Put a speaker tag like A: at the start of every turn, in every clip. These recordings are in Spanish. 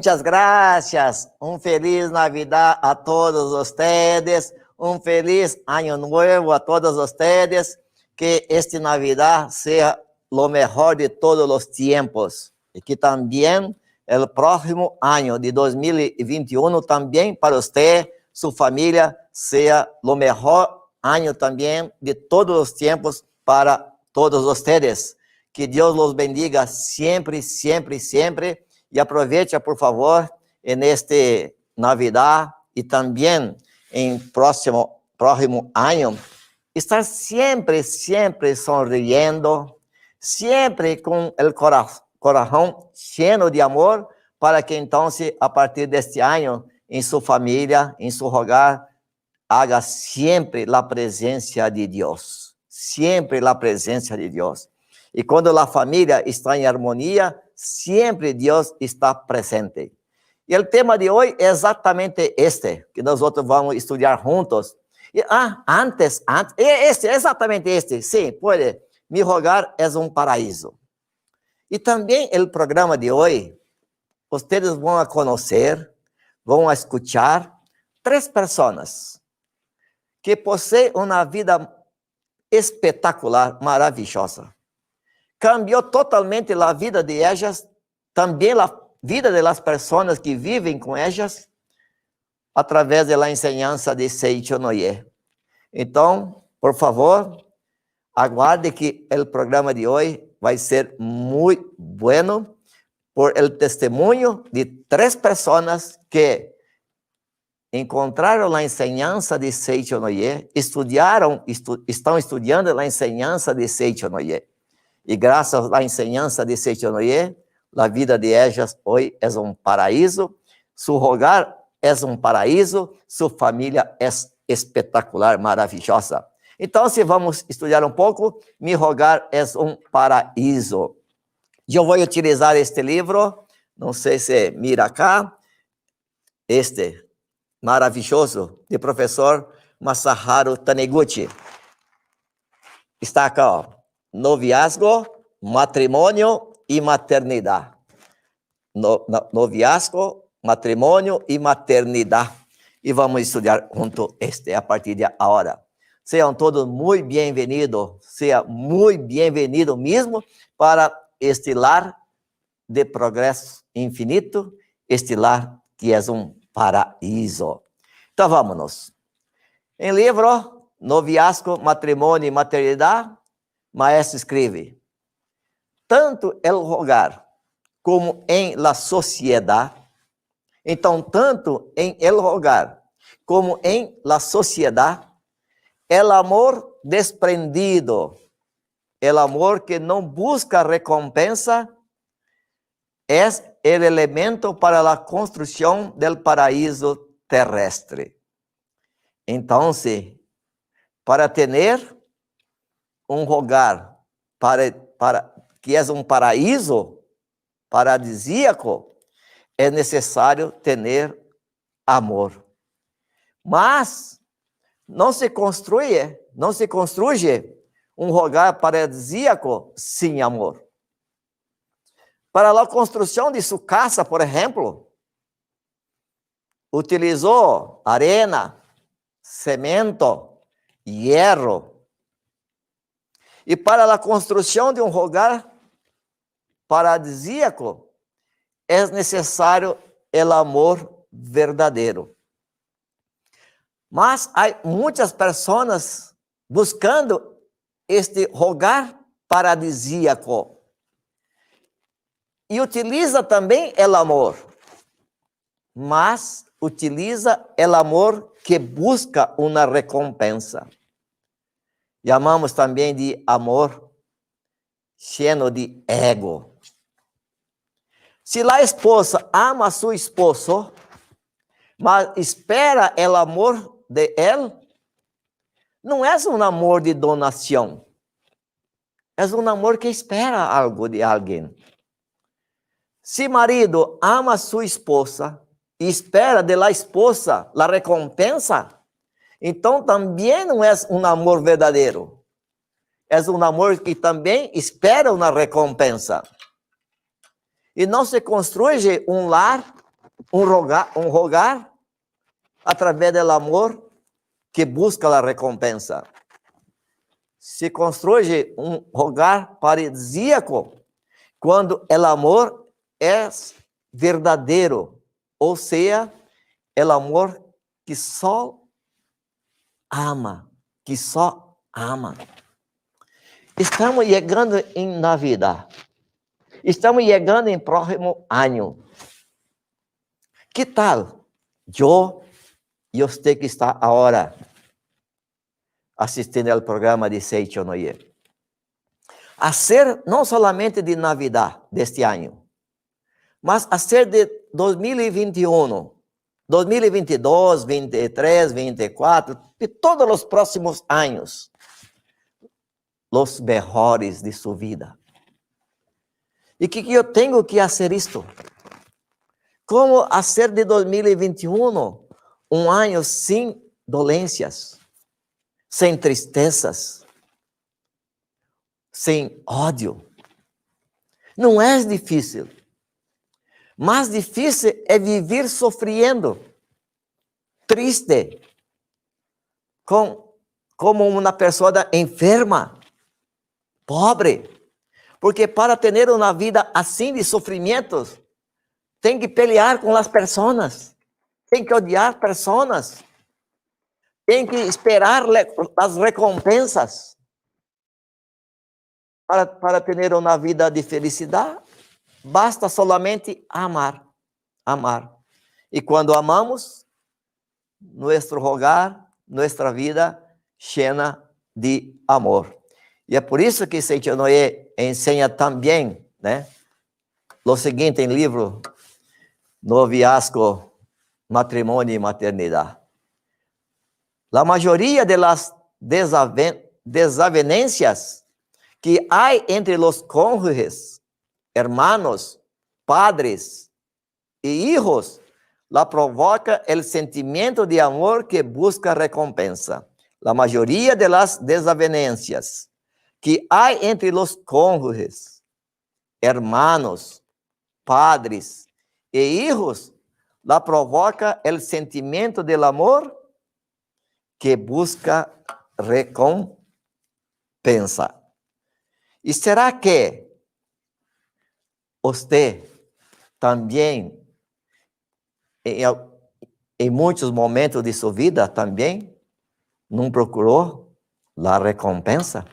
A: Muchas gracias. Un feliz Navidad a todos ustedes. Un feliz Año Nuevo a todos ustedes. Que esta Navidad sea lo mejor de todos los tiempos. Y que también el próximo año de 2021 también para usted, su familia, sea lo mejor año también de todos los tiempos para todos ustedes. Que Dios los bendiga siempre, siempre, siempre. Y aprovecha, por favor, en este Navidad y también en próximo año, estar siempre, siempre sonriendo, siempre con el corazón lleno de amor, para que entonces, a partir de este año, en su familia, en su hogar, haga siempre la presencia de Dios. Siempre la presencia de Dios. Y cuando la familia está en armonía, siempre Dios está presente. Y el tema de hoy es exactamente este, que nosotros vamos a estudiar juntos. Y, exactamente este, sí, puede. Mi hogar es un paraíso. Y también el programa de hoy, ustedes van a conocer, van a escuchar 3 personas que poseen una vida espectacular, maravillosa. Cambió totalmente la vida de ellas, también la vida de las personas que viven con ellas, a través de la enseñanza de Seiichi Onoye. Entonces, por favor, aguarde que el programa de hoy va a ser muy bueno, por el testimonio de 3 personas que encontraron la enseñanza de Seiichi Onoye, están estudiando la enseñanza de Seiichi Onoye. Y gracias a la enseñanza de Seiichi Onoye, la vida de ellas hoy es un paraíso, su hogar es un paraíso, su familia es espectacular, maravillosa. Entonces vamos a estudiar un poco. Mi hogar es un paraíso. Yo voy a utilizar este libro, no sé si mira acá, este maravilloso, de profesor Masaharu Taniguchi. Está acá, ó. Noviazgo, matrimônio e maternidade. Noviazgo, matrimônio e maternidade. E vamos estudar junto a partir de agora. Sejam todos muito bem-vindos, seja muito bem-vindo mesmo para este lar de progresso infinito, este lar que é um paraíso. Então, vamos. Em livro, Noviazgo, Matrimônio e Maternidade, Maestro escreve: tanto el hogar como em la sociedade. Então, tanto em el hogar como em la sociedade, el amor desprendido, el amor que não busca recompensa, é el elemento para la construção del paraíso terrestre. Então, para ter um hogar que é um paraíso paradisíaco, é necessário ter amor. Mas não se constrói um hogar paradisíaco sem amor. Para a construção de sua casa, por exemplo, utilizou arena, cimento, hierro. E para a construção de um hogar paradisíaco, é necessário o amor verdadeiro. Mas há muitas pessoas buscando este hogar paradisíaco. E utiliza também o amor. Mas utiliza o amor que busca uma recompensa. Chamamos também de amor cheio de ego. Se a esposa ama a seu esposo, mas espera o amor de ele, não é um amor de donação. É um amor que espera algo de alguém. Se marido ama a sua esposa e espera de la esposa a recompensa, então também não é um amor verdadeiro. É um amor que também espera uma recompensa. E não se constrói um lar un hogar a través del amor que busca la recompensa. Se construye un hogar paradisíaco quando o amor é verdadeiro, ou seja, o amor que só ama, que só ama. Estamos chegando em Navidad. Estamos chegando em próximo ano. Que tal eu e você que está agora assistindo ao programa de Seiichi Onoye, hacer não solamente de Navidad deste ano, mas hacer de 2021, 2022, 23, 24, de todos os próximos anos, os melhores de sua vida. E que eu tenho que fazer isto? Como fazer de 2021 um ano sem dolências, sem tristezas, sem ódio? Não é difícil. Mais difícil é viver sofrendo, triste, como uma pessoa enferma, pobre. Porque para ter uma vida assim de sofrimentos, tem que pelear com as pessoas, tem que odiar pessoas, tem que esperar as recompensas para ter uma vida de felicidade. Basta solamente amar, amar. E quando amamos, nosso hogar, nossa vida llena de amor. E é por isso que Seiichi Onoye ensina também, né, o seguinte em livro Noviazgo, Matrimônio e Maternidade. A maioria das desavenencias que há entre os cônjuges, hermanos, padres e hijos, la provoca el sentimento de amor que busca recompensa. La mayoría de las desavenencias que hay entre los cónyuges, hermanos, padres e hijos, la provoca el sentimento del amor que busca recompensa. E será que você também, em muitos momentos de sua vida, também não procurou a recompensa?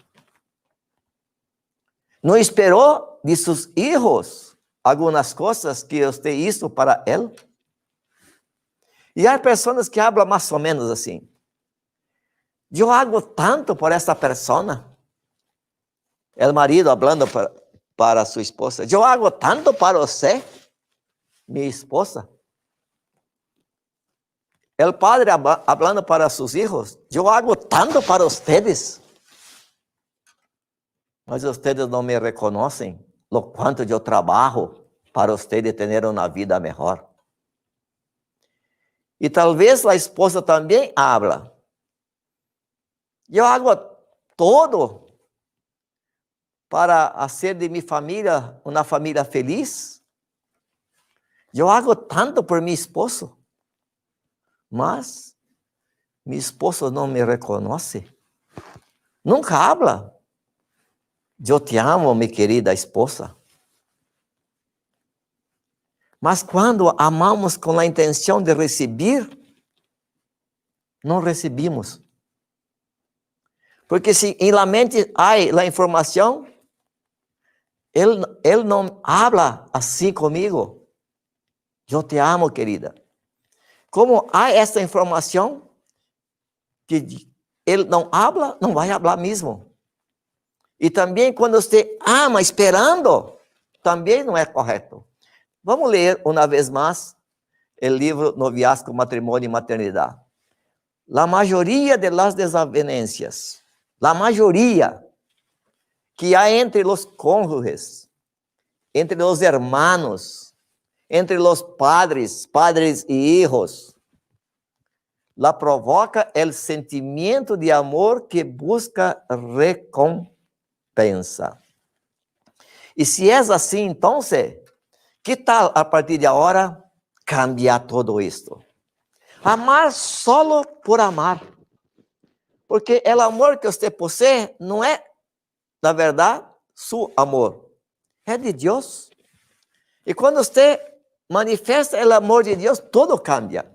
A: Não esperou de seus filhos algumas coisas que você hizo para ele? E há pessoas que falam mais ou menos assim: eu hago tanto por essa pessoa. O marido falando para sua esposa: eu hago tanto para você, minha esposa. O padre falando para seus filhos: eu hago tanto para vocês. Mas vocês não me reconhecem o quanto eu trabalho para vocês ter uma vida melhor. E talvez a esposa também habla: eu hago todo para fazer de minha família uma família feliz. Eu hago tanto por meu esposo, mas meu esposo não me reconhece. Nunca habla: eu te amo, minha querida esposa. Mas quando amamos com a intenção de receber, não recebemos. Porque se em la mente há a informação, ele não habla assim comigo: eu te amo, querida. Como há essa informação que ele não habla, não vai falar mesmo. E também quando você ama esperando, também não é correto. Vamos ler uma vez mais o livro Noviazgo, Matrimônio e Maternidade. A maioria das desavenencias, a maioria que há entre os cônjuges, entre os hermanos, entre os padres e hijos, la provoca el sentimento de amor que busca recompensa. E se é assim, então, que tal a partir de agora cambia todo esto. Amar solo por amar. Porque el amor que usted posee no es, la verdad, su amor. Es de Dios. Y cuando usted manifiesta el amor de Dios, todo cambia.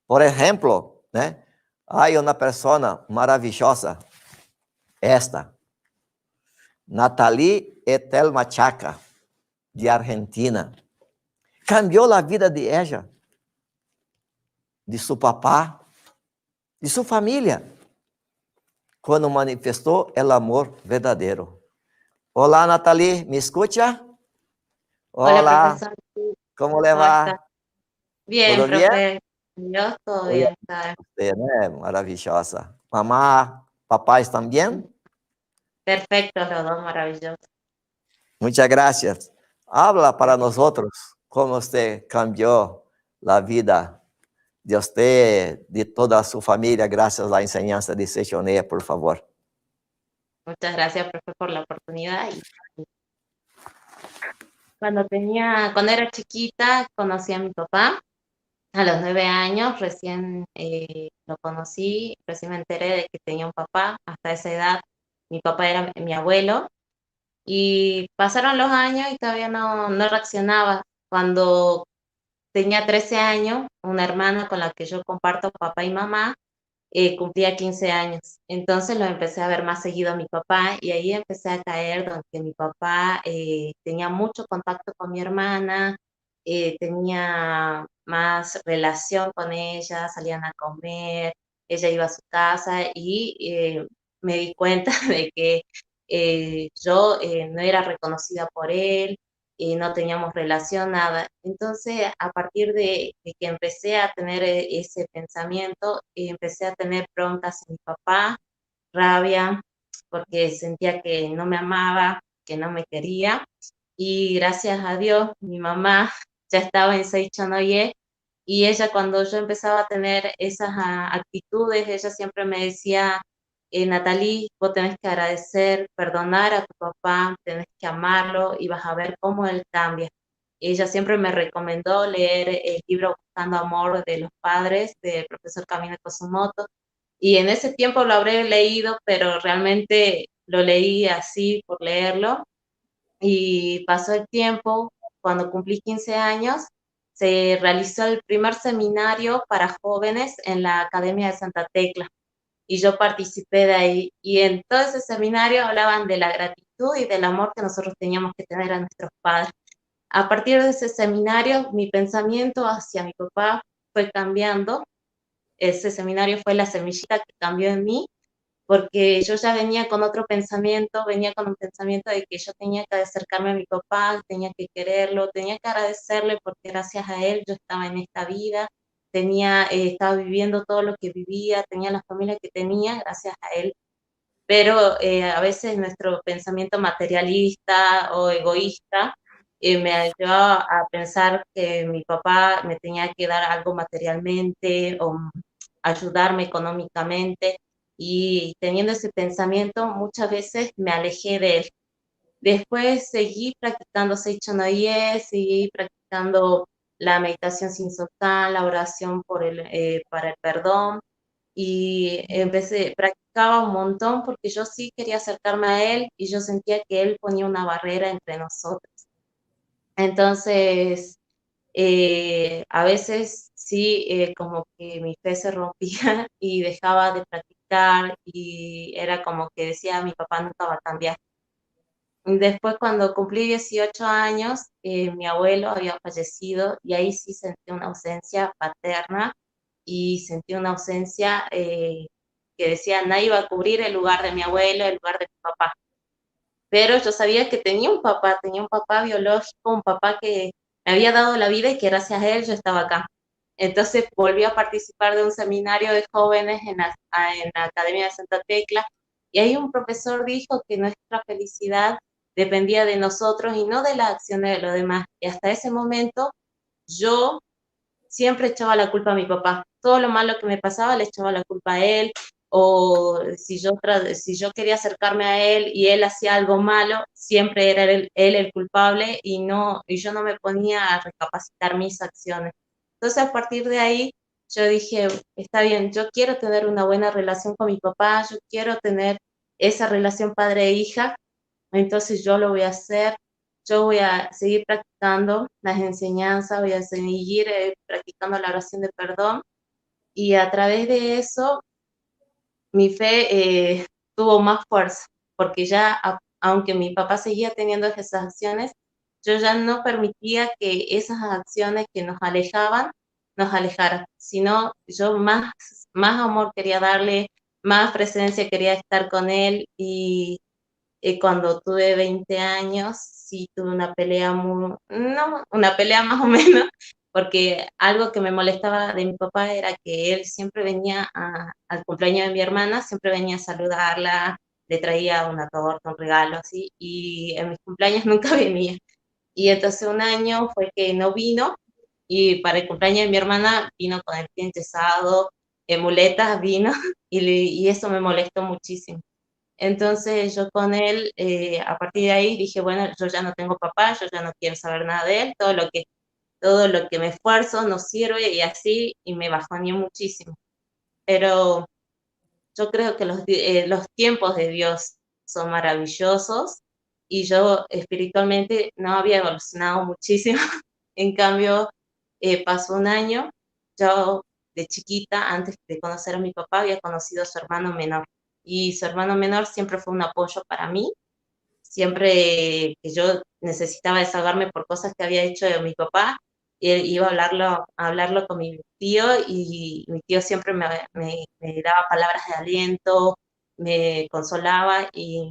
A: Por ejemplo, né? Hay una persona maravillosa, esta, Nathalie Etel Machaca, de Argentina. Cambió la vida de ella, de su papá, de su familia, cuando manifestó el amor verdadero. Hola, Nathalie, ¿me escucha?
B: Hola,
A: Hola,
B: profesor.
A: ¿cómo le
B: ¿Cómo está?
A: va?
B: Bien,
A: ¿Todo bien?
B: profe. Yo todo
A: Oye,
B: bien. Está
A: usted, né? Maravillosa. Mamá, papá, ¿están bien?
B: perfectos los dos, maravillosos.
A: Muchas gracias. Habla para nosotros cómo usted cambió la vida de usted, de toda su familia, gracias a la enseñanza de Sechonea, por favor.
B: Muchas gracias, profe, por la oportunidad. Y cuando era chiquita, conocí a mi papá. A los 9 años recién lo conocí, recién me enteré de que tenía un papá. Hasta esa edad, mi papá era mi abuelo. Y pasaron los años y todavía no reaccionaba. Cuando tenía 13 años, una hermana con la que yo comparto papá y mamá, cumplía 15 años. Entonces lo empecé a ver más seguido a mi papá y ahí empecé a caer donde mi papá tenía mucho contacto con mi hermana, tenía más relación con ella, salían a comer, ella iba a su casa y me di cuenta de que yo no era reconocida por él, no teníamos relación, nada. Entonces, a partir de que empecé a tener ese pensamiento, empecé a tener broncas en mi papá, rabia, porque sentía que no me amaba, que no me quería. Y gracias a Dios, mi mamá ya estaba en Seichonoye y ella cuando yo empezaba a tener esas actitudes, ella siempre me decía, Natalie, vos tenés que agradecer, perdonar a tu papá, tenés que amarlo y vas a ver cómo él cambia. Ella siempre me recomendó leer el libro Buscando Amor de los Padres del profesor Camino Kosumoto y en ese tiempo lo habré leído, pero realmente lo leí así por leerlo y pasó el tiempo, cuando cumplí 15 años, se realizó el primer seminario para jóvenes en la Academia de Santa Tecla y yo participé de ahí. Y en todo ese seminario hablaban de la gratitud y del amor que nosotros teníamos que tener a nuestros padres. A partir de ese seminario, mi pensamiento hacia mi papá fue cambiando. Ese seminario fue la semillita que cambió en mí porque yo ya venía con otro pensamiento, venía con un pensamiento de que yo tenía que acercarme a mi papá, tenía que quererlo, tenía que agradecerle porque gracias a él yo estaba en esta vida, estaba viviendo todo lo que vivía, tenía la familia que tenía gracias a él, pero a veces nuestro pensamiento materialista o egoísta me llevaba a pensar que mi papá me tenía que dar algo materialmente o ayudarme económicamente y teniendo ese pensamiento muchas veces me alejé de él. Después seguí practicando Seicho Noye, seguí practicando la meditación sin soltar, la oración para el perdón y practicaba un montón porque yo sí quería acercarme a él y yo sentía que él ponía una barrera entre nosotros. Entonces, a veces sí, como que mi fe se rompía y dejaba de practicar y era como que decía, mi papá nunca va a cambiar. Después, cuando cumplí 18 años, mi abuelo había fallecido y ahí sí sentí una ausencia paterna y sentí una ausencia que decía, nadie iba a cubrir el lugar de mi abuelo, el lugar de mi papá. Pero yo sabía que tenía un papá biológico, un papá que me había dado la vida y que gracias a él yo estaba acá. Entonces volví a participar de un seminario de jóvenes en la Academia de Santa Tecla y ahí un profesor dijo que nuestra felicidad dependía de nosotros y no de las acciones de los demás. Y hasta ese momento yo siempre echaba la culpa a mi papá. Todo lo malo que me pasaba le echaba la culpa a él. o si yo quería acercarme a él y él hacía algo malo, siempre era él el culpable y yo no me ponía a recapacitar mis acciones. Entonces, a partir de ahí, yo dije, está bien, yo quiero tener una buena relación con mi papá, yo quiero tener esa relación padre-hija, entonces yo lo voy a hacer, yo voy a seguir practicando las enseñanzas, voy a seguir practicando la oración de perdón, y a través de eso mi fe tuvo más fuerza, porque ya, aunque mi papá seguía teniendo esas acciones, yo ya no permitía que esas acciones que nos alejaran, sino yo más amor quería darle, más presencia quería estar con él, y cuando tuve 20 años, sí tuve una pelea no, una pelea más o menos, porque algo que me molestaba de mi papá era que él siempre venía al cumpleaños de mi hermana, siempre venía a saludarla, le traía una torta, un regalo, así, y en mis cumpleaños nunca venía. Y entonces un año fue que no vino, y para el cumpleaños de mi hermana vino con el pie enyesado, en muletas vino, y eso me molestó muchísimo. Entonces yo con él, a partir de ahí dije, bueno, yo ya no tengo papá, yo ya no quiero saber nada de él, todo lo que me esfuerzo no sirve y así, y me bajoneé muchísimo. Pero yo creo que los tiempos de Dios son maravillosos y yo espiritualmente no había evolucionado muchísimo. En cambio, pasó un año, yo de chiquita, antes de conocer a mi papá, había conocido a su hermano menor. Y su hermano menor siempre fue un apoyo para mí, siempre que yo necesitaba desahogarme por cosas que había hecho de mi papá, y él iba a hablarlo con mi tío, y mi tío siempre me daba palabras de aliento, me consolaba, y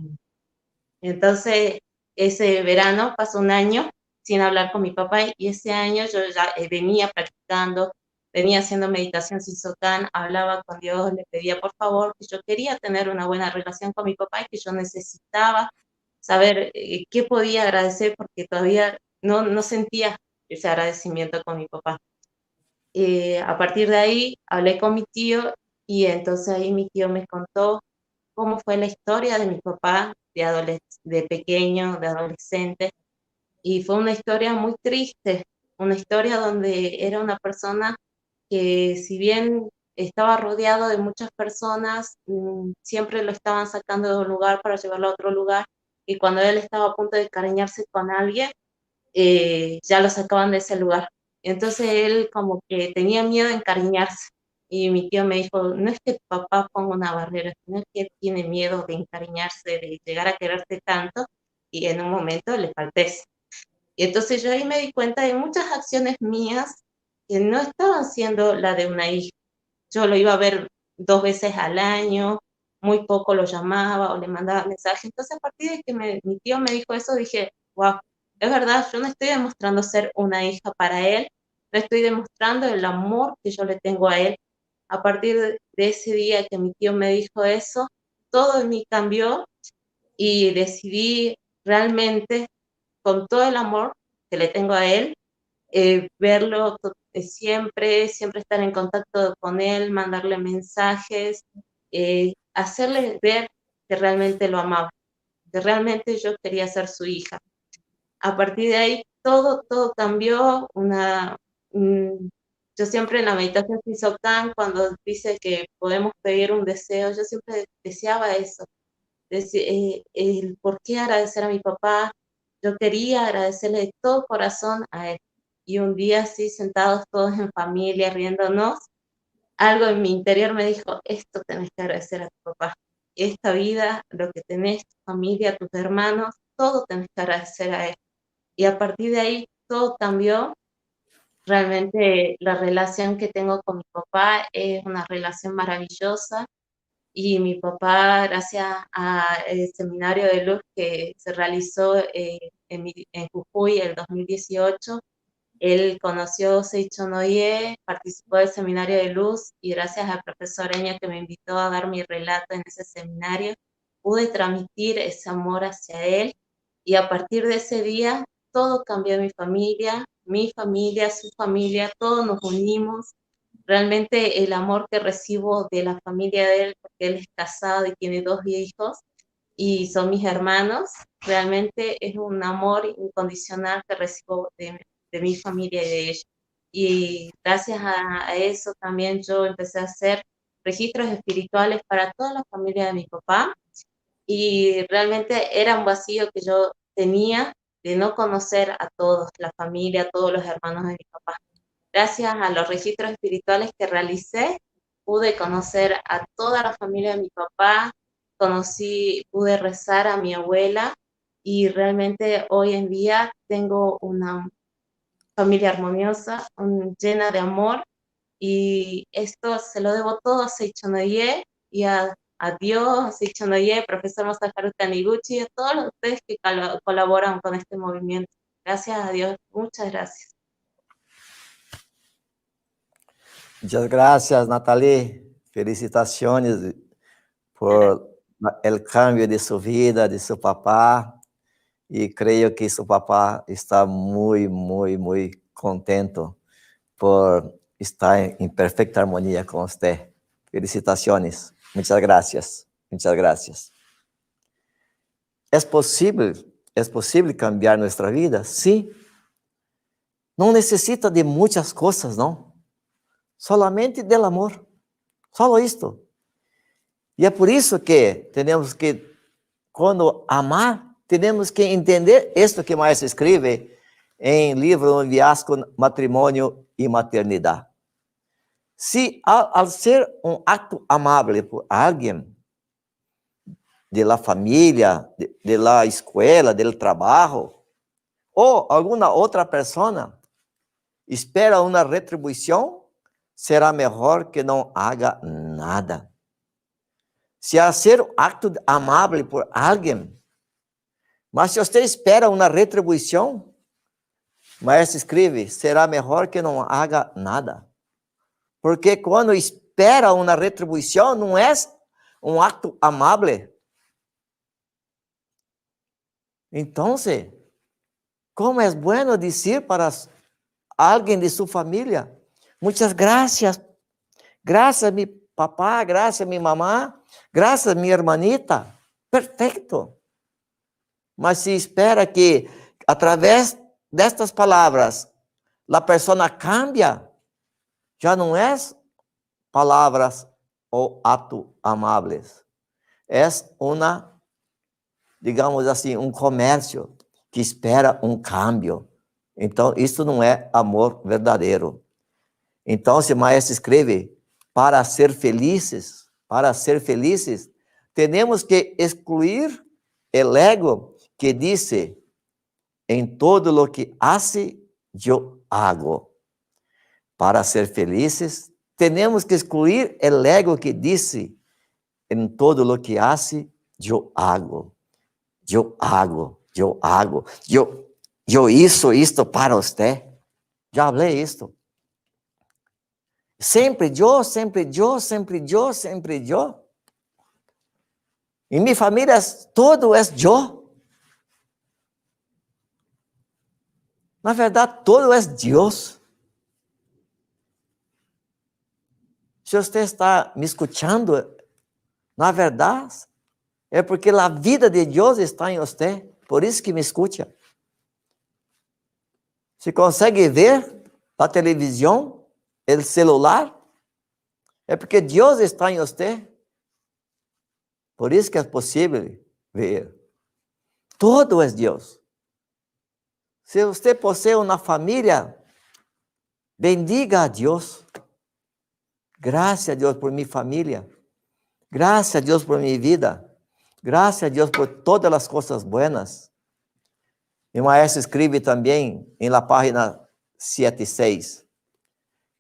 B: entonces ese verano pasó un año sin hablar con mi papá, y ese año yo ya venía practicando, venía haciendo meditación sin sotán, hablaba con Dios, le pedía por favor, que yo quería tener una buena relación con mi papá y que yo necesitaba saber qué podía agradecer porque todavía no sentía ese agradecimiento con mi papá. A partir de ahí hablé con mi tío, y entonces ahí mi tío me contó cómo fue la historia de mi papá de pequeño, de adolescente, y fue una historia muy triste, una historia donde era una persona que, si bien estaba rodeado de muchas personas, siempre lo estaban sacando de un lugar para llevarlo a otro lugar, y cuando él estaba a punto de encariñarse con alguien, ya lo sacaban de ese lugar. Entonces él como que tenía miedo de encariñarse, y mi tío me dijo, no es que tu papá ponga una barrera, sino que él tiene miedo de encariñarse, de llegar a quererte tanto y en un momento le faltes. Y entonces yo ahí me di cuenta de muchas acciones mías que no estaban siendo la de una hija. Yo lo iba a ver 2 veces al año, muy poco lo llamaba o le mandaba mensajes. Entonces, a partir de que mi tío me dijo eso, dije, wow, es verdad, yo no estoy demostrando ser una hija para él, no estoy demostrando el amor que yo le tengo a él. A partir de ese día que mi tío me dijo eso, todo en mí cambió, y decidí realmente, con todo el amor que le tengo a él, verlo siempre estar en contacto con él, mandarle mensajes, hacerle ver que realmente lo amaba, que realmente yo quería ser su hija. A partir de ahí todo cambió. Mm, yo siempre en la meditación Sisokán, cuando dice que podemos pedir un deseo, yo siempre deseaba eso, el por qué agradecer a mi papá. Yo quería agradecerle de todo corazón a él. Y un día así, sentados todos en familia, riéndonos, algo en mi interior me dijo, esto tenés que agradecer a tu papá. Esta vida, lo que tenés, tu familia, tus hermanos, todo tenés que agradecer a él. Y a partir de ahí todo cambió. Realmente la relación que tengo con mi papá es una relación maravillosa, y mi papá, gracias al seminario de luz que se realizó en Jujuy el 2018, él conoció Seicho Noye, participó del seminario de luz, y gracias al profesor Eña que me invitó a dar mi relato en ese seminario, pude transmitir ese amor hacia él, y a partir de ese día todo cambió en mi familia, su familia, todos nos unimos, realmente el amor que recibo de la familia de él, porque él es casado y tiene 2 hijos, y son mis hermanos, realmente es un amor incondicional que recibo de mi familia y de ellos. Y gracias a eso también yo empecé a hacer registros espirituales para toda la familia de mi papá, y realmente era un vacío que yo tenía de no conocer a todos, la familia, a todos los hermanos de mi papá. Gracias a los registros espirituales que realicé, pude conocer a toda la familia de mi papá, pude rezar a mi abuela, y realmente hoy en día tengo una familia armoniosa, llena de amor, y esto se lo debo todo a Seichonoye y a Dios, a Seichonoye, profesor Masaharu Taniguchi, y a todos ustedes que colaboran con este movimiento. Gracias a Dios, muchas gracias.
A: Muchas gracias, Nathalie. Felicitaciones por el cambio de su vida, de su papá. Y creo que su papá está muy, muy, muy contento por estar en perfecta armonía con usted. Felicitaciones. Muchas gracias. Muchas gracias. ¿Es posible cambiar nuestra vida? Sí. No necesita de muchas cosas, ¿no? Solamente del amor. Solo esto. E é por isso que temos que, quando amar, temos que entender isto que Maestro escreve em livro Noviazgo, Matrimônio e Maternidade. Se al ser um acto amável por alguém, de la família, de la escola, del trabalho, ou alguma outra pessoa, espera uma retribuição, será melhor que não haga nada. Se hacer um acto amável por alguém, mas se você espera uma retribuição, Maestro escreve, será melhor que não haga nada. Porque quando espera uma retribuição, não é um acto amável. Então, como é bueno dizer para alguém de sua família, muitas graças, graças mi papá, graças mi mamá, graças mi hermanita, perfeito. Mas se espera que, através destas palavras, a pessoa cambia, já não é palavras ou ato amáveis. É uma, digamos assim, um comércio que espera um câmbio. Então, isso não é amor verdadeiro. Então, se o Maestro escreve, para ser felizes, temos que excluir o ego que dice, em todo lo que hace, yo hago. Para ser felizes, temos que excluir o ego que dice, em todo lo que hace, yo hago. Yo hago, yo hago. Yo hizo esto para usted. Já falei isto. Sempre eu, sempre eu, sempre eu, sempre eu. Em minha família, todo é eu. Na verdade, todo é Deus. Se você está me escutando, na verdade, é porque a vida de Deus está em você. Por isso que me escuta. Se consegue ver a televisão, o celular, é porque Deus está em você. Por isso que é possível ver. Todo é Deus. Se você possui uma família, bendiga a Deus. Graças a Deus por minha família. Graças a Deus por minha vida. Graças a Deus por todas as coisas buenas. E o Maestro escreve também em la página 76.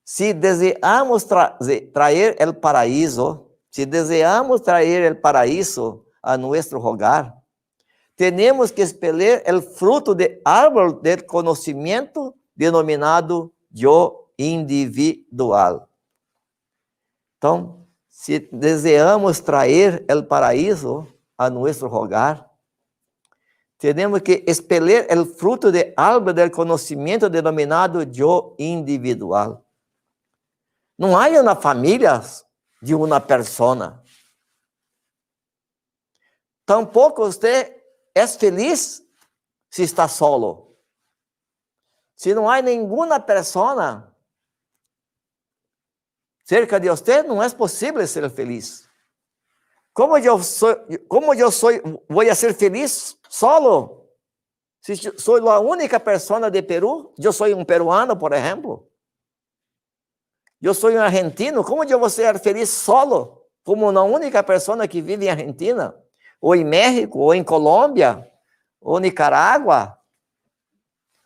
A: Se desejamos trazer el paraíso, a nosso hogar, temos que escolher o fruto de árbol del conhecimento denominado yo individual. Então, se desejamos trazer o paraíso a nosso hogar, temos que escolher o fruto de árbol del conhecimento denominado yo individual. No hay una familia de una persona. Tampoco usted es feliz si está solo. Si no hay ninguna persona cerca de usted, no es posible ser feliz. ¿Cómo yo voy a ser feliz solo? Si soy la única persona de Perú, yo soy un peruano, por ejemplo. Yo soy un argentino, ¿cómo yo voy a ser feliz solo? Como una única persona que vive en Argentina, o en México, o en Colombia, o Nicaragua,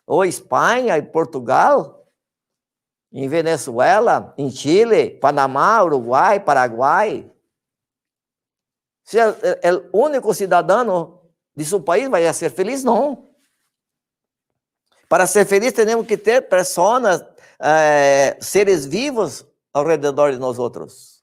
A: o España y Portugal, en Venezuela, en Chile, Panamá, Uruguay, Paraguay. Si el único ciudadano de su país vai ser feliz, não. Para ser feliz, temos que ter pessoas, seres vivos ao redor de nós outros.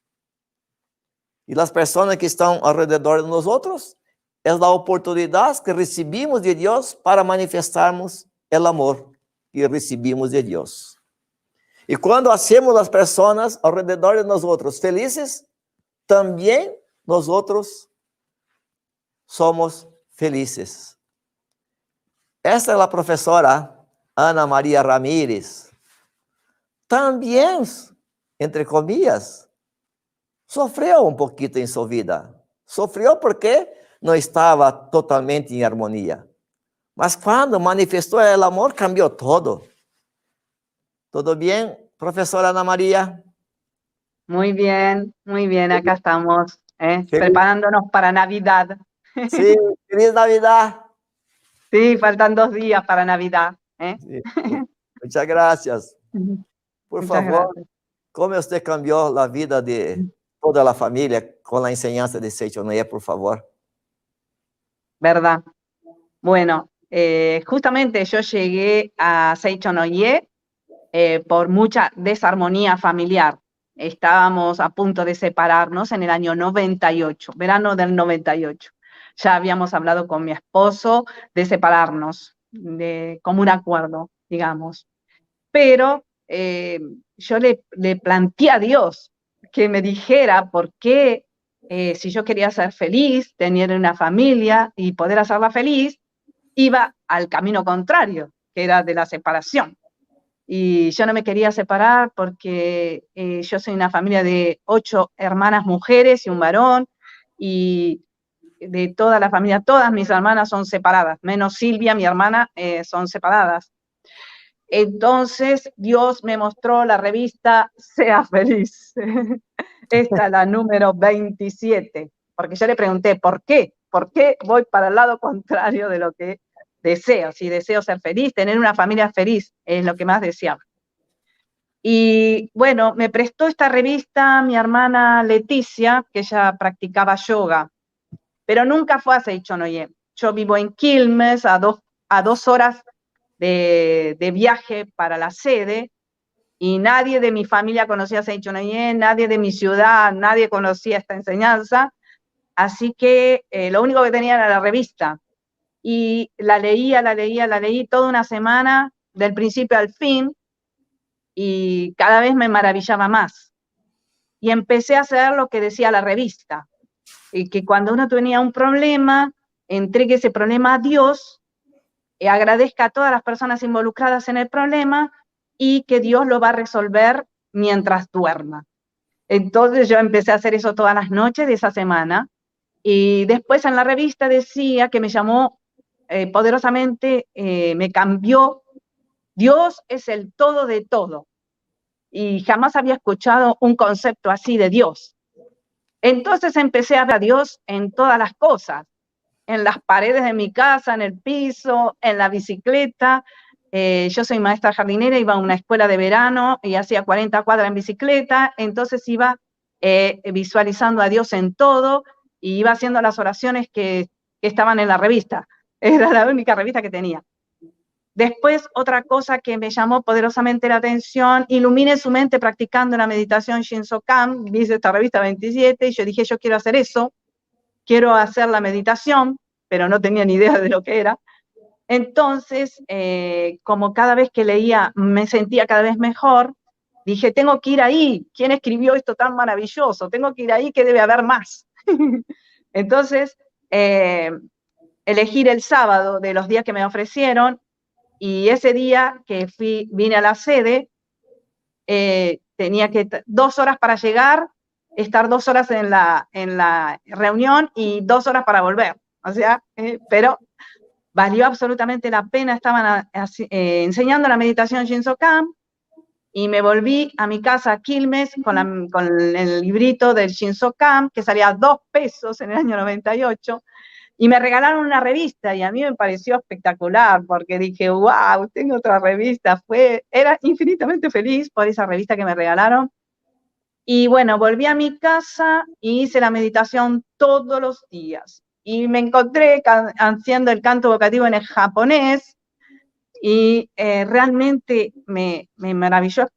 A: E as pessoas que estão ao redor de nós outros é a oportunidade que recebemos de Deus para manifestarmos o amor que recebemos de Deus. E quando hacemos as pessoas ao redor de nós outros felizes, também nós outros somos felizes. Esta é a professora Ana Maria Ramírez. Também, entre comillas, sofreu um pouquinho em sua vida. Sofreu porque não estava totalmente em harmonia. Mas quando manifestou o amor, cambiou todo. ¿Todo bien, profesora Ana María?
C: Muy bien, acá estamos, preparándonos para Navidad.
A: Sí, feliz Navidad.
C: Sí, faltan 2 días para Navidad.
A: Sí, muchas gracias. Por
C: Muchas
A: favor,
C: gracias.
A: ¿cómo usted cambió la vida de toda la familia con la enseñanza de Seicho Noye, por favor?
C: ¿Verdad? Bueno, justamente yo llegué a Seicho Noye por mucha desarmonía familiar. Estábamos a punto de separarnos en el año 98, verano del 98. Ya habíamos hablado con mi esposo de separarnos, de común acuerdo, digamos. Pero yo le planteé a Dios que me dijera por qué, si yo quería ser feliz, tener una familia y poder hacerla feliz, iba al camino contrario, que era de la separación. Y yo no me quería separar porque yo soy una familia de 8 hermanas mujeres y un varón, y de toda la familia, todas mis hermanas son separadas, menos Silvia, mi hermana, son separadas. Entonces Dios me mostró la revista Sea Feliz. Esta es la número 27, porque yo le pregunté, ¿por qué? ¿Por qué voy para el lado contrario de lo que deseo? Si deseo ser feliz, tener una familia feliz, es lo que más deseaba. Y bueno, me prestó esta revista mi hermana Leticia, que ella practicaba yoga, pero nunca fue a Seicho Noye. Yo vivo en Quilmes, a 2 horas de viaje para la sede, y nadie de mi familia conocía Seicho Noye, nadie de mi ciudad, nadie conocía esta enseñanza, así que lo único que tenía era la revista, y la leí toda una semana, del principio al fin, y cada vez me maravillaba más. Y empecé a hacer lo que decía la revista, y que cuando uno tenía un problema, entregue ese problema a Dios, agradezca a todas las personas involucradas en el problema, y que Dios lo va a resolver mientras duerma. Entonces yo empecé a hacer eso todas las noches de esa semana, y después en la revista decía que me llamó poderosamente, me cambió. Dios es el todo de todo, y jamás había escuchado un concepto así de Dios. Entonces empecé a ver a Dios en todas las cosas, en las paredes de mi casa, en el piso, en la bicicleta. Yo soy maestra jardinera, iba a una escuela de verano y hacía 40 cuadras en bicicleta, entonces iba visualizando a Dios en todo, y iba haciendo las oraciones que estaban en la revista. Era la única revista que tenía. Después, otra cosa que me llamó poderosamente la atención: ilumine su mente practicando la meditación Shinsokan. Dice esta revista 27, y yo dije, yo quiero hacer eso, quiero hacer la meditación, pero no tenía ni idea de lo que era. Entonces, como cada vez que leía me sentía cada vez mejor, Dije, tengo que ir ahí. ¿Quién escribió esto tan maravilloso? Tengo que ir ahí, que debe haber más. Entonces, elegir el sábado de los días que me ofrecieron, y ese día que vine a la sede, tenía que 2 horas para llegar, estar 2 horas en la reunión y 2 horas para volver. O sea, pero valió absolutamente la pena. Estaban enseñando la meditación Shinsokan, y me volví a mi casa a Quilmes con el librito del Shinsokan, que salía 2 pesos en el año 98, y me regalaron una revista, y a mí me pareció espectacular, porque dije, wow, tengo otra revista. Era infinitamente feliz por esa revista que me regalaron. Y bueno, volví a mi casa y hice la meditación todos los días. Y me encontré haciendo el canto vocativo en el japonés, y realmente me maravilló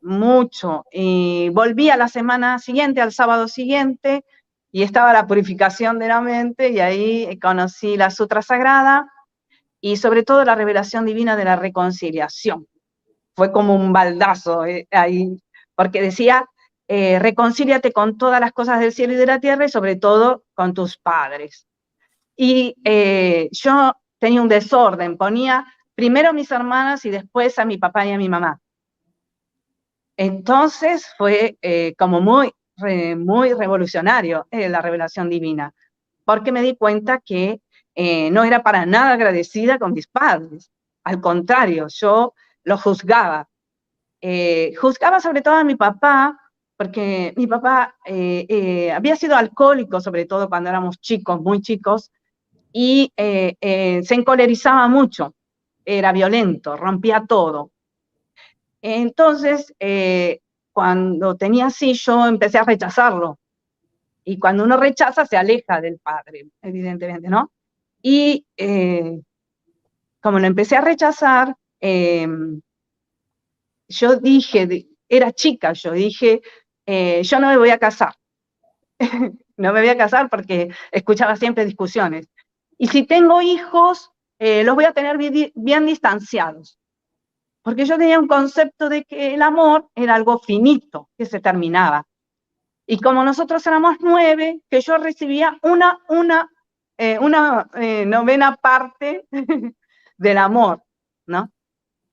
C: mucho. Y volví a la semana siguiente, al sábado siguiente, y estaba la purificación de la mente, y ahí conocí la Sutra Sagrada, y sobre todo la revelación divina de la reconciliación. Fue como un baldazo ahí, porque decía, reconcíliate con todas las cosas del cielo y de la tierra, y sobre todo con tus padres. Y yo tenía un desorden, ponía primero a mis hermanas y después a mi papá y a mi mamá. Entonces fue como muy revolucionario la revelación divina, porque me di cuenta que no era para nada agradecida con mis padres. Al contrario, yo los juzgaba. Juzgaba sobre todo a mi papá, porque mi papá había sido alcohólico, sobre todo cuando éramos chicos, muy chicos, y se encolerizaba mucho, era violento, rompía todo. Entonces, cuando tenía así, yo empecé a rechazarlo. Y cuando uno rechaza, se aleja del padre, evidentemente, ¿no? Y como lo empecé a rechazar, yo dije, era chica, yo dije, yo no me voy a casar. No me voy a casar porque escuchaba siempre discusiones. Y si tengo hijos, los voy a tener bien distanciados. Porque yo tenía un concepto de que el amor era algo finito, que se terminaba. Y como nosotros éramos 9, que yo recibía una novena parte del amor, ¿no?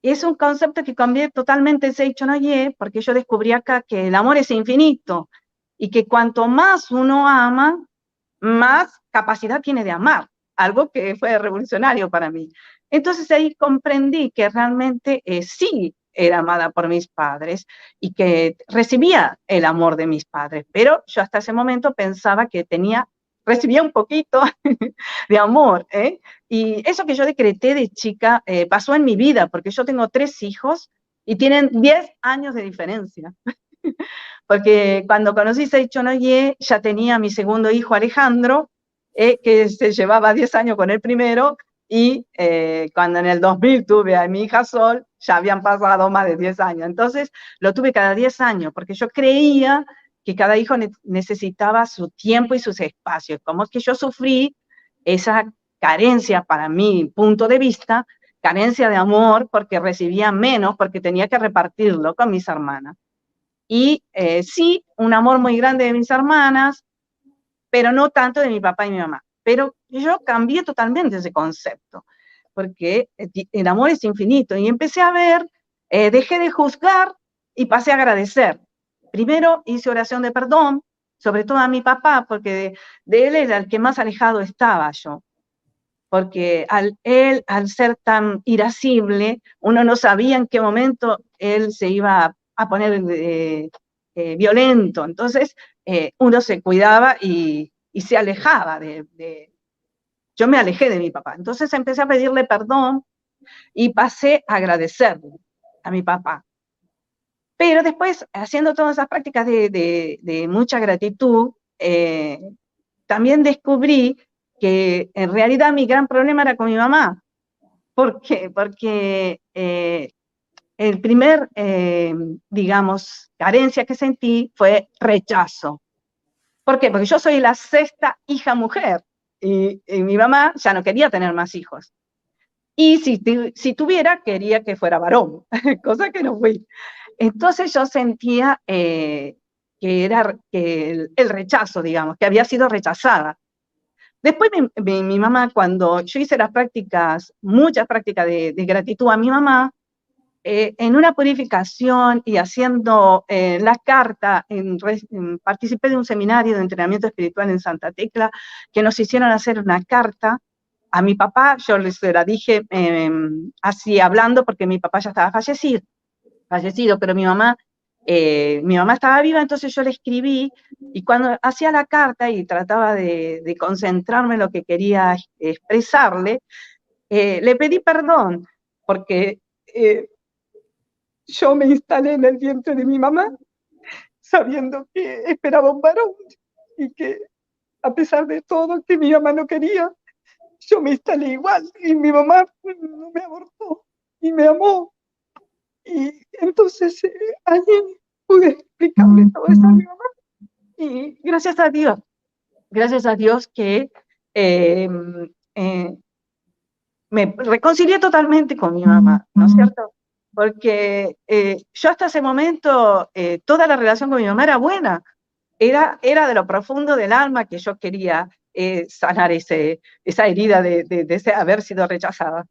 C: Y es un concepto que cambié totalmente en Seicho no Ye, porque yo descubrí acá que el amor es infinito, y que cuanto más uno ama, más capacidad tiene de amar, algo que fue revolucionario para mí. Entonces ahí comprendí que realmente sí era amada por mis padres y que recibía el amor de mis padres, pero yo hasta ese momento pensaba que recibía un poquito de amor, ¿eh? Y eso que yo decreté de chica pasó en mi vida, porque yo tengo 3 hijos y tienen 10 años de diferencia. Porque cuando conocí Seicho no Ye, ya tenía a mi segundo hijo Alejandro, que se llevaba 10 años con el primero, y cuando en el 2000 tuve a mi hija Sol, ya habían pasado más de 10 años. Entonces lo tuve cada 10 años, porque yo creía que cada hijo necesitaba su tiempo y sus espacios. Como es que yo sufrí esa carencia, para mi punto de vista, carencia de amor, porque recibía menos, porque tenía que repartirlo con mis hermanas. Y sí, un amor muy grande de mis hermanas, pero no tanto de mi papá y mi mamá. Pero yo cambié totalmente ese concepto, porque el amor es infinito. Y empecé a ver, dejé de juzgar y pasé a agradecer. Primero hice oración de perdón, sobre todo a mi papá, porque de él era el que más alejado estaba yo. Porque él, al ser tan irascible, uno no sabía en qué momento él se iba a poner violento. Entonces, uno se cuidaba y se alejaba yo me alejé de mi papá. Entonces empecé a pedirle perdón y pasé a agradecerle a mi papá. Pero después, haciendo todas esas prácticas de mucha gratitud, también descubrí que en realidad mi gran problema era con mi mamá. ¿Por qué? Porque el primer, digamos, carencia que sentí fue rechazo. ¿Por qué? Porque yo soy la 6ª hija mujer, y mi mamá ya no quería tener más hijos. Y si tuviera, quería que fuera varón, cosa que no fui. Entonces yo sentía que era el rechazo, digamos, que había sido rechazada. Después mi mamá, cuando yo hice las prácticas, muchas prácticas de gratitud a mi mamá, en una purificación y haciendo la carta, participé de un seminario de entrenamiento espiritual en Santa Tecla, que nos hicieron hacer una carta a mi papá. Yo les la dije así hablando, porque mi papá ya estaba fallecido, pero mi mamá estaba viva, entonces yo le escribí, y cuando hacía la carta y trataba de concentrarme en lo que quería expresarle, le pedí perdón, porque yo me instalé en el vientre de mi mamá, sabiendo que esperaba un varón, y que a pesar de todo que mi mamá no quería, yo me instalé igual, y mi mamá no me abortó, y me amó. Y entonces ahí pude explicarle todo eso a mi mamá. Y gracias a Dios que me reconcilié totalmente con mi mamá, ¿no es cierto? Porque yo hasta ese momento, toda la relación con mi mamá era buena, era de lo profundo del alma que yo quería sanar esa herida de haber sido rechazada.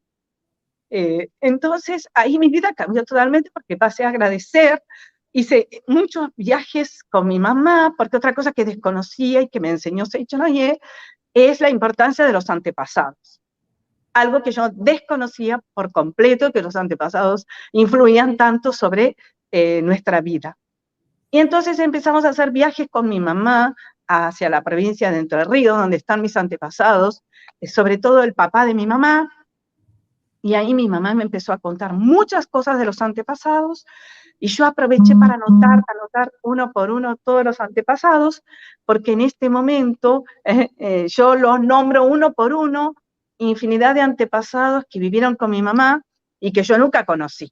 C: Entonces, ahí mi vida cambió totalmente, porque pasé a agradecer, hice muchos viajes con mi mamá, porque otra cosa que desconocía y que me enseñó Seicho Noye es la importancia de los antepasados. Algo que yo desconocía por completo, que los antepasados influían tanto sobre nuestra vida. Y entonces empezamos a hacer viajes con mi mamá hacia la provincia de Entre Ríos, donde están mis antepasados, sobre todo el papá de mi mamá, y ahí mi mamá me empezó a contar muchas cosas de los antepasados, y yo aproveché para anotar uno por uno todos los antepasados, porque en este momento yo los nombro uno por uno, infinidad de antepasados que vivieron con mi mamá y que yo nunca conocí,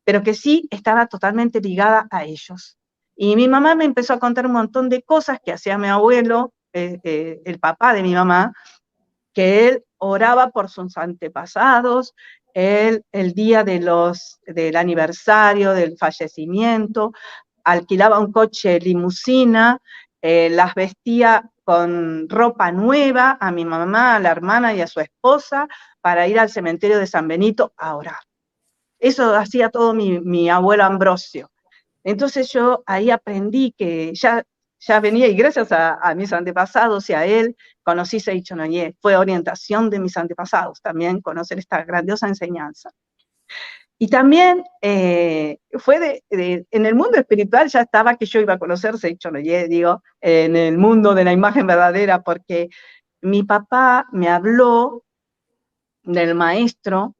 C: pero que sí estaba totalmente ligada a ellos. Y mi mamá me empezó a contar un montón de cosas que hacía mi abuelo, el papá de mi mamá, que él oraba por sus antepasados, él el día del aniversario, del fallecimiento, alquilaba un coche limusina, las vestía con ropa nueva a mi mamá, a la hermana y a su esposa, para ir al cementerio de San Benito a orar. Eso hacía todo mi abuelo Ambrosio. Entonces yo ahí aprendí que ya venía, y gracias a mis antepasados y a él, conocí Seicho Noye. Fue orientación de mis antepasados también conocer esta grandiosa enseñanza. Y también fue en el mundo espiritual ya estaba que yo iba a conocer Seicho Noye, digo, en el mundo de la imagen verdadera, porque mi papá me habló del maestro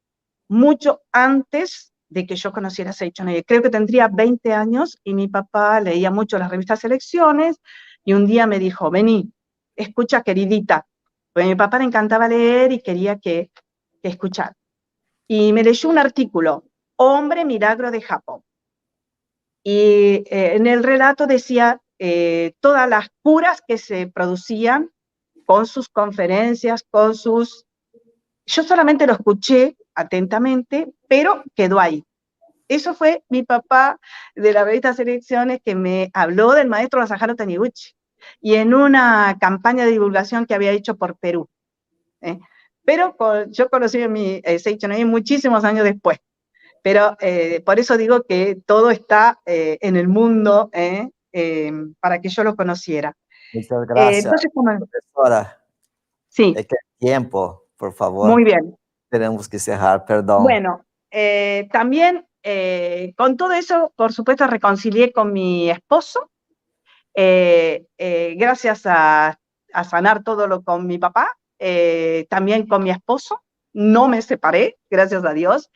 C: mucho antes de que yo conociera a Seicho Noye. Creo que tendría 20 años, y mi papá leía mucho las revistas Selecciones, y un día me dijo, vení, escucha, queridita, porque a mi papá le encantaba leer y quería que escuchara. Y me leyó un artículo, Hombre Milagro de Japón. Y en el relato decía todas las curas que se producían con sus conferencias, con sus... Yo solamente lo escuché atentamente, pero quedó ahí. Eso fue mi papá de la revista Selecciones, que me habló del maestro Masaharu Taniguchi, y en una campaña de divulgación que había hecho por Perú. Pero yo conocí a mi Seicho Noye muchísimos años después. Pero por eso digo que todo está en el mundo para que yo lo conociera.
A: Muchas gracias,
C: Entonces,
A: profesora.
C: sí.
A: Es que el tiempo, por favor.
C: Muy bien.
A: Tenemos que cerrar, perdón.
C: Bueno, también con todo eso, por supuesto, reconcilié con mi esposo, gracias a sanar todo lo con mi papá, también con mi esposo. No me separé, gracias a Dios.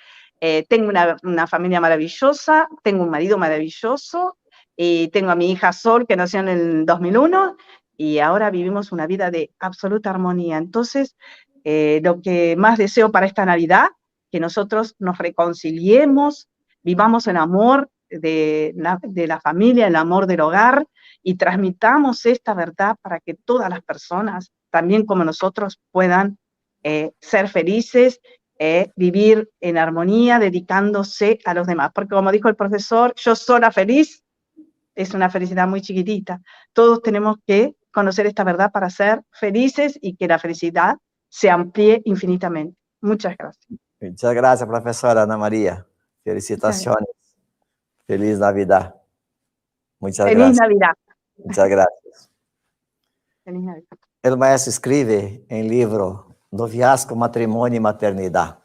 C: Tengo una familia maravillosa, tengo un marido maravilloso, y tengo a mi hija Sol, que nació en el 2001, y ahora vivimos una vida de absoluta armonía. Entonces, lo que más deseo para esta Navidad, que nosotros nos reconciliemos, vivamos el amor de la familia, el amor del hogar, y transmitamos esta verdad para que todas las personas, también como nosotros, puedan ser felices vivir en armonía, dedicándose a los demás. Porque como dijo el profesor, yo sola feliz, es una felicidad muy chiquitita. Todos tenemos que conocer esta verdad para ser felices y que la felicidad se amplíe infinitamente. Muchas gracias.
A: Muchas gracias, profesora Ana María. Felicitaciones. Feliz Navidad. Muchas
C: Feliz
A: gracias.
C: Navidad.
A: Muchas gracias.
C: Feliz Navidad.
A: El maestro escribe en libro Noviazgo, Matrimonio y Maternidad.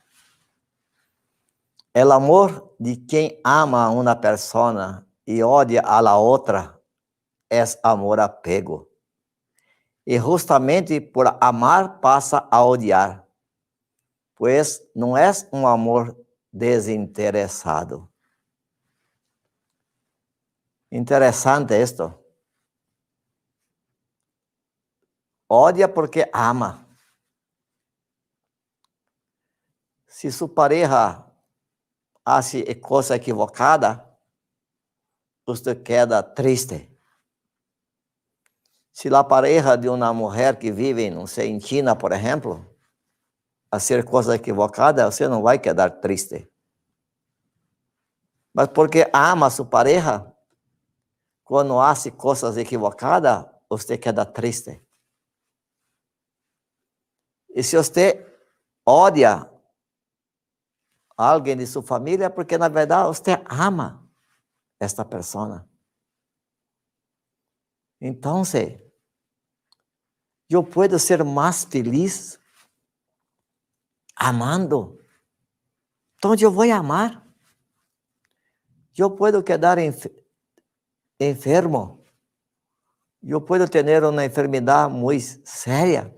A: El amor de quien ama a una persona y odia a la otra es amor apego. Y justamente por amar pasa a odiar, pues no es un amor desinteresado. Interesante esto. Odia porque ama. Si su pareja hace cosa equivocada, usted queda triste. Si la pareja de una mujer que vive, no sé, en China, por ejemplo, hacer cosas equivocadas, usted no va a quedar triste. Mas porque ama a su pareja, quando hace coisas equivocadas, você queda triste. E se você odia alguém de sua família, é porque na verdade você ama esta pessoa. Então, eu posso ser mais feliz amando. Então, eu vou amar. Eu posso quedar enfermo. Eu posso ter uma enfermidade muito séria,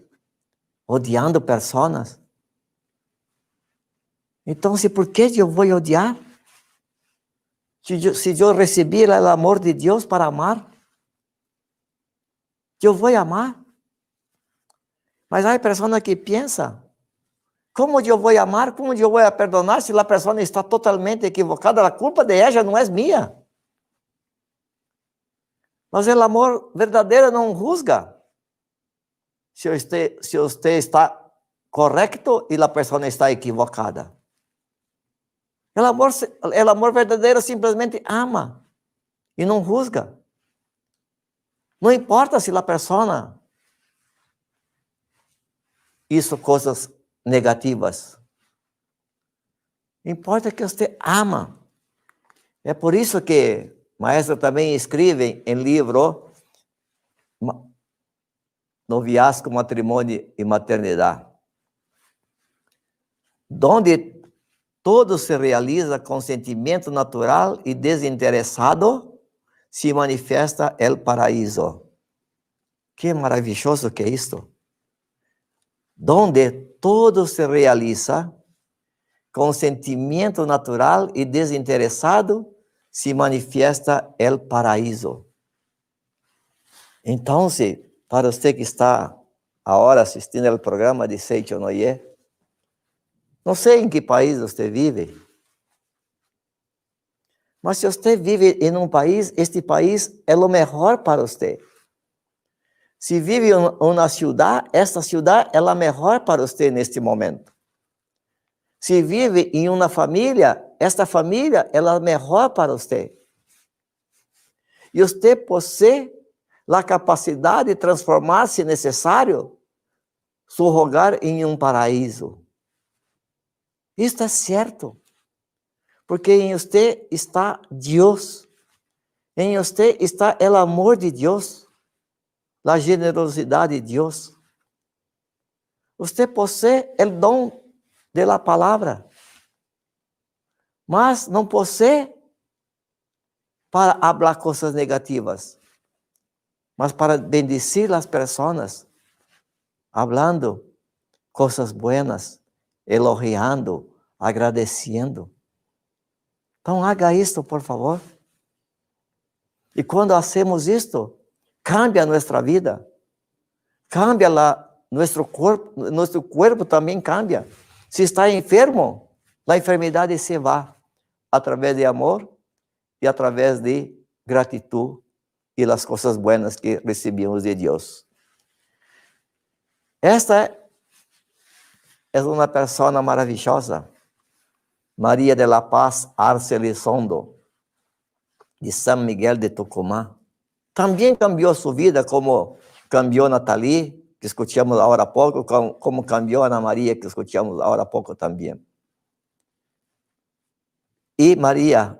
A: odiando pessoas. Então, por que eu vou odiar? Se eu receber o amor de Deus para amar, eu vou amar. Mas há pessoas que pensam, como eu vou amar, como eu vou perdonar se a pessoa está totalmente equivocada? A culpa de ela não é minha. Mas o amor verdadeiro não juzga. Se você está correto e a pessoa está equivocada. O amor verdadeiro simplesmente ama e não juzga. Não importa se a pessoa hizo coisas negativas. Importa que você ama. É por isso que o maestro também escreve em livro Noviazgo, Matrimônio e Maternidade, donde todo se realiza com sentimento natural e desinteressado, se manifesta el paraíso. Que maravilhoso que é isto. Donde todo se realiza com sentimento natural e desinteressado, se manifesta el paraíso. Então, para você que está agora assistindo ao programa de Seiichi Onoye, não sei em que país você vive, mas se você vive em um país, este país é o melhor para você. Se vive em uma cidade, esta cidade é a melhor para você neste momento. Se vive em uma família, esta família é a melhor para você. E você possui a capacidade de transformar, se necessário, seu hogar em um paraíso. Isto é certo, porque em você está Deus, em você está o amor de Deus, a generosidade de Deus. Você possui o dom da palavra, mas não possui para falar coisas negativas, mas para bendecir as pessoas, falando coisas buenas, elogiando, agradecendo. Então, haga isto, por favor. E quando hacemos isto, cambia nossa vida, cambia nosso corpo também cambia. Se está enfermo, a enfermidade se vai através de amor e através de gratidão e as coisas buenas que recebemos de Deus. Esta es una persona maravillosa. María de la Paz Arce Elizondo, de San Miguel de Tucumán. También cambió su vida, como cambió Nathalie, que escuchamos ahora a poco, como cambió Ana María, que escuchamos ahora a poco también. Y María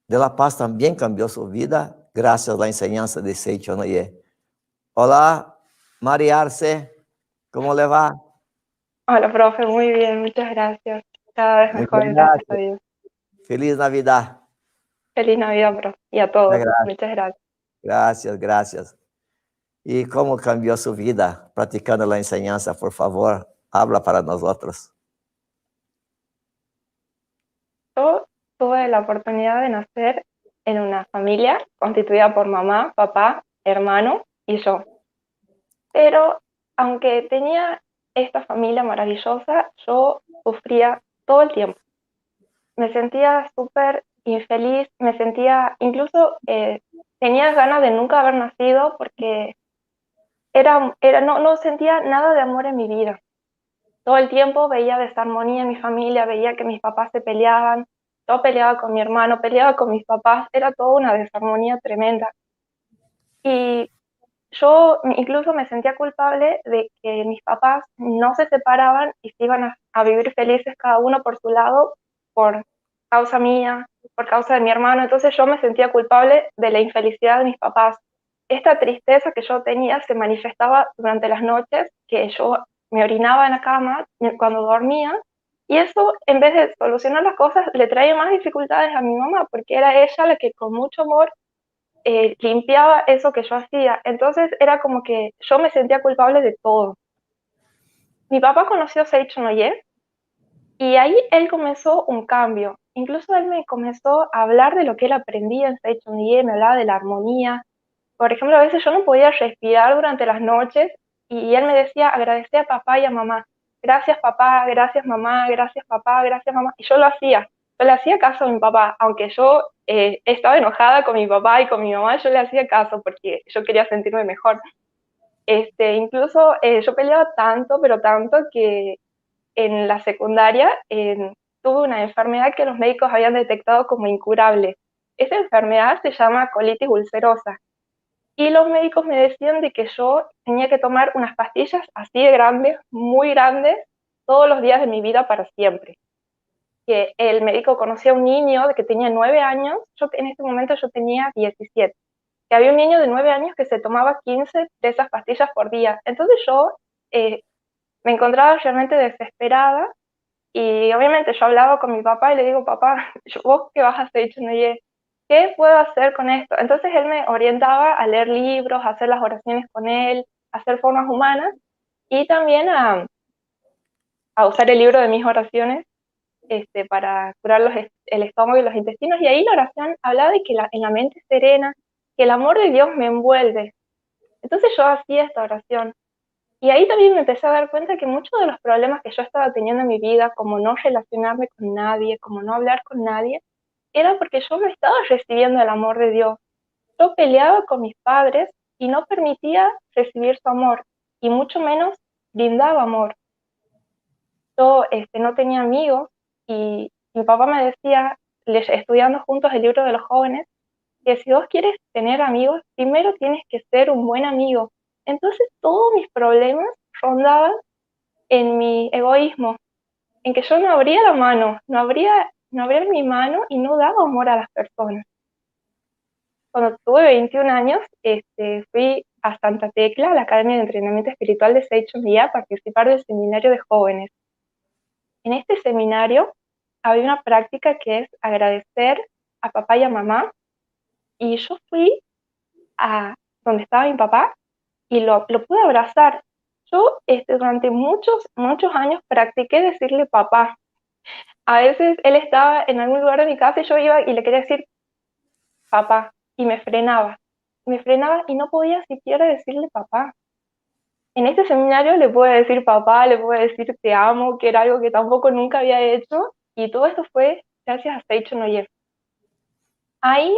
A: de la Paz también cambió su vida gracias a la enseñanza de Seicho Noye. Hola, María Arce, ¿cómo le va?
D: Hola, profe, muy bien, muchas gracias. Cada vez
A: Muchas
D: mejor, gracias a
A: gracias.
D: Dios.
A: Feliz Navidad.
D: Feliz Navidad, profe, y a todos.
A: Gracias,
D: Muchas gracias.
A: gracias, gracias. ¿Y cómo cambió su vida practicando la enseñanza? Por favor, habla para nosotros.
D: Yo tuve la oportunidad de nacer en una familia constituida por mamá, papá, hermano y yo. Pero aunque tenía esta familia maravillosa, yo sufría todo el tiempo. Me sentía súper infeliz, me sentía, incluso tenía ganas de nunca haber nacido porque no sentía nada de amor en mi vida. Todo el tiempo veía desarmonía en mi familia, veía que mis papás se peleaban, yo peleaba con mi hermano, peleaba con mis papás, era toda una desarmonía tremenda. Y yo incluso me sentía culpable de que mis papás no se separaban y se iban a vivir felices cada uno por su lado, por causa mía, por causa de mi hermano. Entonces yo me sentía culpable de la infelicidad de mis papás. Esta tristeza que yo tenía se manifestaba durante las noches, que yo me orinaba en la cama cuando dormía, y eso, en vez de solucionar las cosas, le traía más dificultades a mi mamá, porque era ella la que con mucho amor limpiaba eso que yo hacía. Entonces era como que yo me sentía culpable de todo. Mi papá conoció Seicho Noye y ahí él comenzó un cambio. Incluso él me comenzó a hablar de lo que él aprendía en Seicho Noye, me hablaba de la armonía. Por ejemplo, a veces yo no podía respirar durante las noches y él me decía, agradece a papá y a mamá. Gracias papá, gracias mamá, gracias papá, gracias mamá. Y yo lo hacía. Yo le hacía caso a mi papá, aunque yo estaba enojada con mi papá y con mi mamá, yo le hacía caso porque yo quería sentirme mejor. Incluso yo peleaba tanto, pero tanto que en la secundaria tuve una enfermedad que los médicos habían detectado como incurable. Esa enfermedad se llama colitis ulcerosa. Y los médicos me decían de que yo tenía que tomar unas pastillas así de grandes, muy grandes, todos los días de mi vida para siempre. Que el médico conocía a un niño que tenía 9 años, yo en ese momento yo tenía 17, que había un niño de 9 años que se tomaba 15 de esas pastillas por día. Entonces yo me encontraba realmente desesperada y obviamente yo hablaba con mi papá y le digo, papá, ¿vos qué vas a hacer? Yo no llegué. ¿Qué puedo hacer con esto? Entonces él me orientaba a leer libros, a hacer las oraciones con él, a hacer formas humanas y también a usar el libro de mis oraciones para curar el estómago y los intestinos. Y ahí la oración hablaba de que en la mente serena, que el amor de Dios me envuelve. Entonces yo hacía esta oración. Y ahí también me empecé a dar cuenta que muchos de los problemas que yo estaba teniendo en mi vida, como no relacionarme con nadie, como no hablar con nadie, era porque yo no estaba recibiendo el amor de Dios. Yo peleaba con mis padres y no permitía recibir su amor, y mucho menos brindaba amor. Yo no tenía amigos y mi papá me decía, estudiando juntos el libro de los jóvenes, que si vos quieres tener amigos, primero tienes que ser un buen amigo. Entonces todos mis problemas rondaban en mi egoísmo, en que yo no abría la mano, no abría mi mano y no daba amor a las personas. Cuando tuve 21 años, fui a Santa Tecla, a la Academia de Entrenamiento Espiritual de Seicho Noye, a participar del seminario de jóvenes. En este seminario había una práctica que es agradecer a papá y a mamá, y yo fui a donde estaba mi papá y lo pude abrazar. Yo durante muchos, muchos años practiqué decirle papá. A veces él estaba en algún lugar de mi casa y yo iba y le quería decir papá y me frenaba. Me frenaba y no podía siquiera decirle papá. En este seminario le pude decir papá, le pude decir te amo, que era algo que tampoco nunca había hecho, y todo esto fue gracias a Seicho Noye. Ahí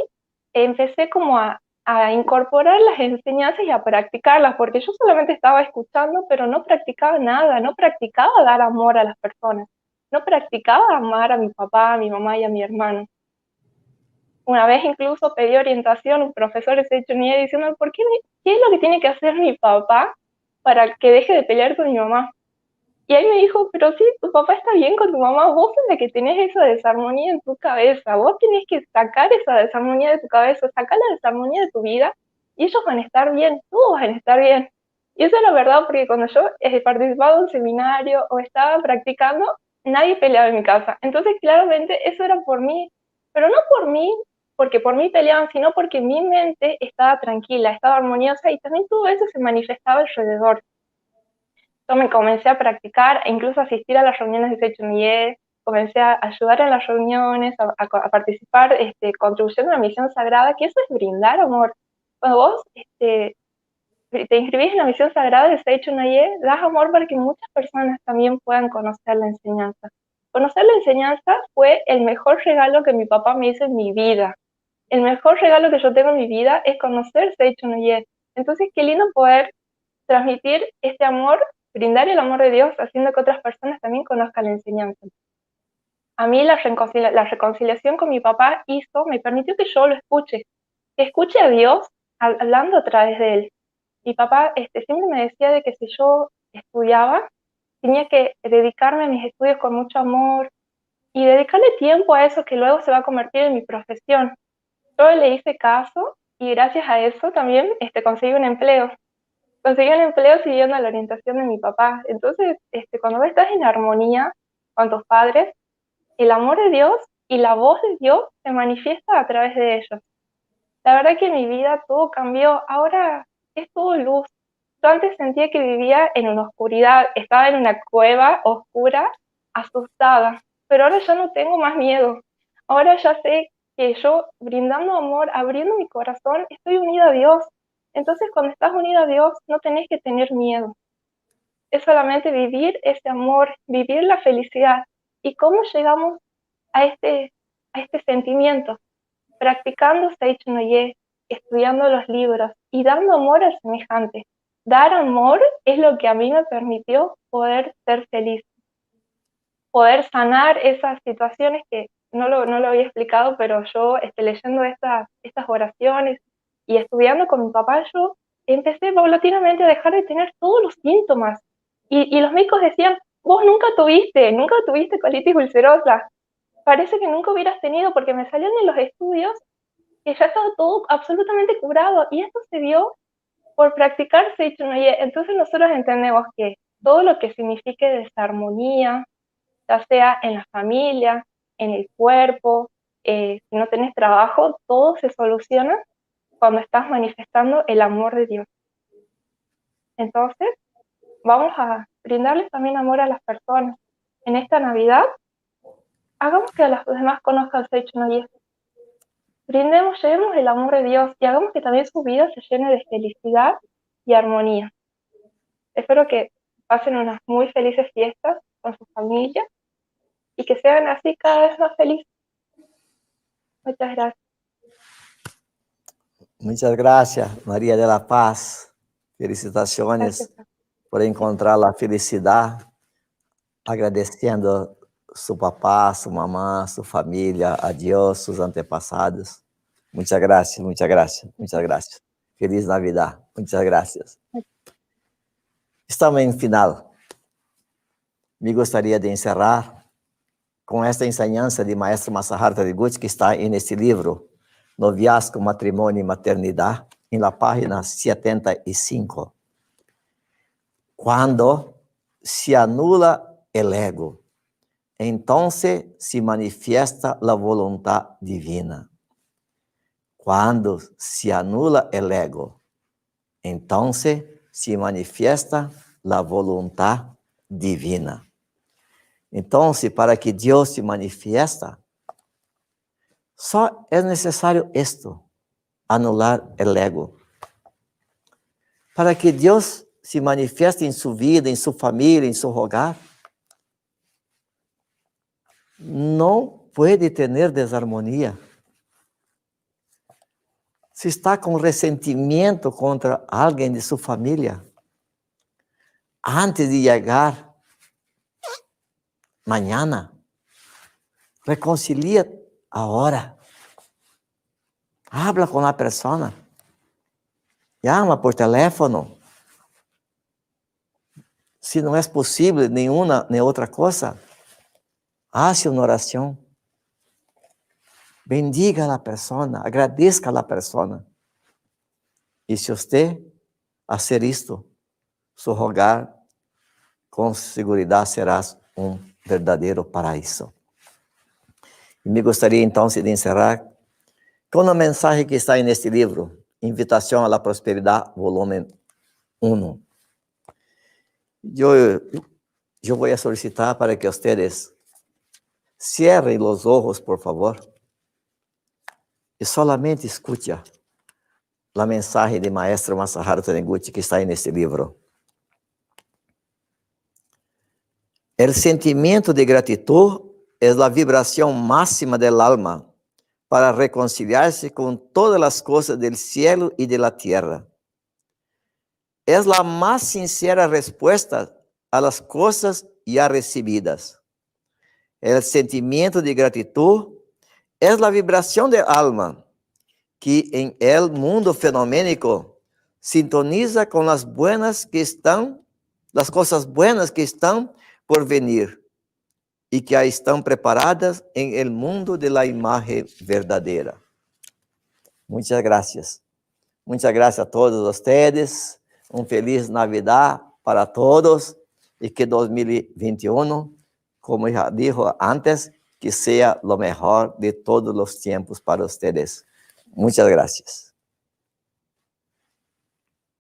D: empecé como a a incorporar las enseñanzas y a practicarlas, porque yo solamente estaba escuchando, pero no practicaba nada, no practicaba dar amor a las personas, no practicaba amar a mi papá, a mi mamá y a mi hermano. Una vez incluso pedí orientación a un profesor de Seichonye diciendo, ¿qué es lo que tiene que hacer mi papá para que deje de pelear con mi mamá? Y él me dijo, pero sí, tu papá está bien con tu mamá, vos sos la que tenés esa desarmonía en tu cabeza, vos tenés que sacar esa desarmonía de tu cabeza, sacar la desarmonía de tu vida, y ellos van a estar bien, todos van a estar bien. Y eso es la verdad, porque cuando yo participaba en un seminario o estaba practicando, nadie peleaba en mi casa. Entonces, claramente, eso era por mí, pero no por mí, porque por mí peleaban, sino porque mi mente estaba tranquila, estaba armoniosa, y también todo eso se manifestaba alrededor. Yo me comencé a practicar e incluso asistir a las reuniones de Seichonye, comencé a ayudar en las reuniones, a participar contribuyendo a la misión sagrada, que eso es brindar amor. Cuando vos te inscribís en la misión sagrada de Seichonye, das amor para que muchas personas también puedan conocer la enseñanza. Conocer la enseñanza fue el mejor regalo que mi papá me hizo en mi vida. El mejor regalo que yo tengo en mi vida es conocer Seichonye. Entonces, qué lindo poder transmitir este amor, brindar el amor de Dios, haciendo que otras personas también conozcan la enseñanza. A mí la reconciliación con mi papá me permitió que yo lo escuche, que escuche a Dios hablando a través de él. Mi papá siempre me decía de que si yo estudiaba, tenía que dedicarme a mis estudios con mucho amor y dedicarle tiempo a eso que luego se va a convertir en mi profesión. Yo le hice caso y gracias a eso también conseguí un empleo. Conseguí un empleo siguiendo la orientación de mi papá. Entonces, cuando vos estás en armonía con tus padres, el amor de Dios y la voz de Dios se manifiesta a través de ellos. La verdad que en mi vida todo cambió. Ahora es todo luz. Yo antes sentía que vivía en una oscuridad, estaba en una cueva oscura, asustada. Pero ahora ya no tengo más miedo. Ahora ya sé que yo, brindando amor, abriendo mi corazón, estoy unida a Dios. Entonces, cuando estás unida a Dios, no tenés que tener miedo. Es solamente vivir ese amor, vivir la felicidad. ¿Y cómo llegamos a este sentimiento? Practicando Seichonye, estudiando los libros y dando amor al semejante. Dar amor es lo que a mí me permitió poder ser feliz, poder sanar esas situaciones que no lo había explicado, pero yo leyendo estas oraciones y estudiando con mi papá, yo empecé paulatinamente a dejar de tener todos los síntomas. Y los médicos decían, vos nunca tuviste colitis ulcerosa. Parece que nunca hubieras tenido, porque me salían en los estudios que ya estaba todo absolutamente curado. Y esto se dio por practicar Seichonye. Entonces nosotros entendemos que todo lo que signifique desarmonía, ya sea en la familia, en el cuerpo, si no tenés trabajo, todo se soluciona cuando estás manifestando el amor de Dios. Entonces, vamos a brindarles también amor a las personas. En esta Navidad, hagamos que los demás conozcan Seichonye. Brindemos, llevemos el amor de Dios y hagamos que también su vida se llene de felicidad y armonía. Espero que pasen unas muy felices fiestas con su familia y que sean así cada vez más felices. Muchas gracias.
A: Muchas gracias, María de la Paz. Felicitaciones
D: Gracias.
A: por encontrar la felicidad, agradeciendo su papá, su mamá, su familia, a Dios, sus antepasados. Muchas gracias, muchas gracias, muchas gracias. Feliz Navidad. Muchas gracias. Estamos en final. Me gustaría de encerrar con esta enseñanza de Maestro Masaharta de Gucci, que está en este libro, Noviazgo, Matrimonio y Maternidad, en la página 75. Cuando se anula el ego, entonces se manifiesta la voluntad divina. Cuando se anula el ego, entonces se manifiesta la voluntad divina. Entonces, para que Dios se manifiesta, só es necesario esto, anular el ego. Para que Dios se manifieste en su vida, en su familia, en su hogar, no puede tener desarmonía. Si está con resentimiento contra alguien de su familia, antes de llegar mañana, reconcilia ahora. Habla con la persona. Llama por teléfono. Si no es posible ni una ni otra cosa, hace una oración. Bendiga a la persona, agradezca a la persona. Y si usted hacer esto, su hogar con seguridad será un verdadero paraíso. Y me gustaría entonces de encerrar con una mensaje que está en este libro, Invitación a la Prosperidad, volumen 1. Yo voy a solicitar para que ustedes cierren los ojos, por favor, y solamente escuchen la mensaje de Maestro Masaharu Taniguchi que está en este libro. El sentimiento de gratitud es la vibración máxima del alma para reconciliarse con todas las cosas del cielo y de la tierra. Es la más sincera respuesta a las cosas ya recibidas. El sentimiento de gratitud es la vibración del alma que en el mundo fenoménico sintoniza con las cosas buenas que están por venir y que ya están preparadas en el mundo de la imagen verdadera. Muchas gracias. Muchas gracias a todos ustedes. Un feliz Navidad para todos y que 2021, como ya dijo antes, que sea lo mejor de todos los tiempos para ustedes. Muchas gracias.